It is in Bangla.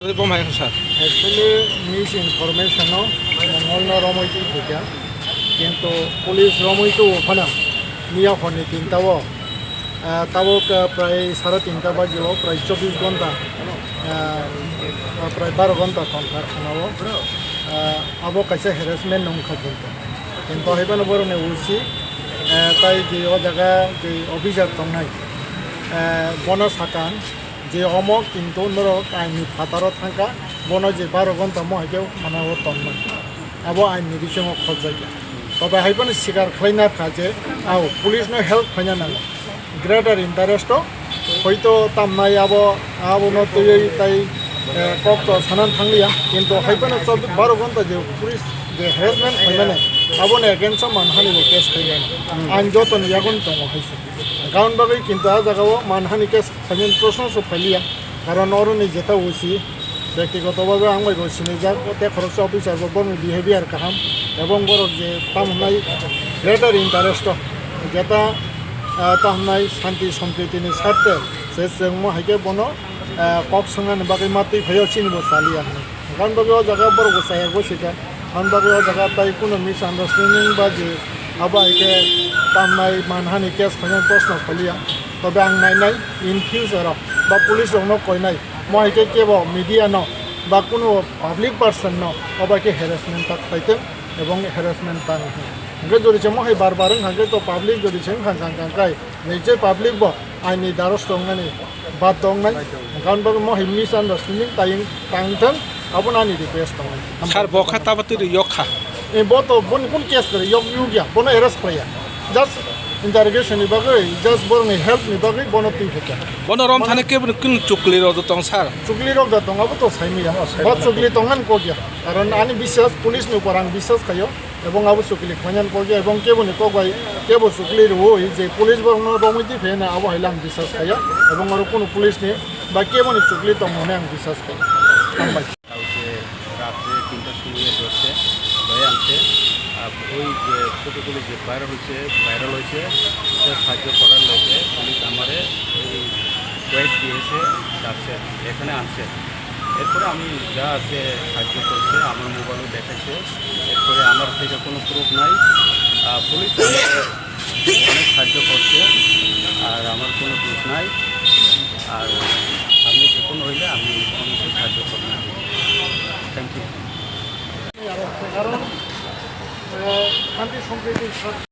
Pemain besar. Actually, misinformation no, mongolno romoy ti thika. Kintu police romoy tu okhana niya khoni tintawo. Tawo ka pray 3:30 bajilo pray 24 ঘন্টা pray 12 ঘন্টা contract khanawo. Abo kaise harassment nong khapunta. Kintu hebano borone usi tai je o jaga je officer tongnai bonus hakan যে অমক কিন্তু নরক আইনি ফাতারত থাকা বন যে 12 ঘন্টা মহাইকেও মানাও তন্মান আবো আইনি বিষয় খোঁজাই তবে হাইপানে শিকার খাইনা কাজে আও পুলিশ ন হেল্প খাইনা না গ্রেটার ইন্টারেস্ট হয়তো তামনাই আবো নতই তাই কক সানান থাংলিয়া কিন্তু হাইপানে 12 ঘন্টা যে পুলিশ যে হ্যারাসমেন্ট খাইনা আবনে এগেইনস্ট মানহানি কেস খাইনা আইন যতন ইয়াগুন তং হইছে কারণ বাকি কিন্তু আ জায়গাও মানহানি কেস খাইন প্রশ্ন সব ফাইলিয়া কারণ অরনি যেটা হইছি ব্যক্তিগতভাবে আমি বলছিনি যা তে খরচ অফিসার বড় বিহেভিয়ার কাহাম এবং বড় যে তামনাই গ্রেটার ইন্টারেস্ট যেটা তামনাই শান্তি সম্প্রীতিনি স্বার্থে সে जों হাইকে বনো কক সঙ্গান বাকি মাতি ভাইও চিনব সালিয়া কারণ বাকি ও জায়গা বড় গোসাই গোসিকা কারণ বাকি ও জায়গা তাই কোনো মিসআন্ডারস্ট্যান্ডিং বা যে আবা হাইকে তামনাই মানহানি কেস খাইন প্রশ্ন ফালিয়া তবে আং নাইনাই ইন ফিউচারাव বা পুলিশ রং কইনাই মহাইকে কেব মিডিয়া ন বা কোনো পাবলিক পার্সন ন অবাকে হ্যারাসমেন্ট তাক পাইতেন এবং হ্যারাসমেন্ট তান হাঙ্গে যদি মহাই বারবার হাঙ্গে তো পাবলিক যদি খাঙ্কাই নিজে পাবলিক ব আইনি দ্বারস্থ দংনানি বাদ দংনাই কারণ বাকি মহাই মিসআন্ডারস্ট্যান্ডিং তাইংথন আবনানি রিকোয়েস্ট দংনাই Sar bokha tabatir yokha. এই বতো বন কোন কেস করে ইউগিয়া বন এরেস্ট করিয়া just interrogation ni bagai just borne help ni bagai bonoti heka Bono rom thane ke kun chukli ro tong sar. chukli rok da tong abo to saimi ya ba chukli tongan ko gya karon ani বিশ্বাস পুলিশ ni porang বিশ্বাস kayo এবং abo chukli khanyan ko gya এবং keboni ko gai kebo chukli ro hoi je police borno romiti phena abo hailang বিশ্বাস kayo এবং আর কোন police ni ba keboni chukli tong mone ang বিশ্বাস kayo কালকে রাত্রে 3টার সময় ধরছে ধরে আনছে ওই যে ফটোগুলি যে ভাইরাল হয়েছে সে সাহায্য করার লোকে পুলিশ আমারে এই ওয়েট দিয়েছে যাচ্ছে এখানে আনছে এরপরে আমি যা আছে সাহায্য করছে আমার মোবাইলও দেখাচ্ছে এরপরে আমার থেকে কোনো প্রুফ নাই পুলিশ অনেক সাহায্য করছে আর আমার কোনো দোষ নাই আর আমি যে কোনো হইলে আমি অনেক সাহায্য করবো থ্যাংক ইউ কারণ শান্তি সম্প্রীতি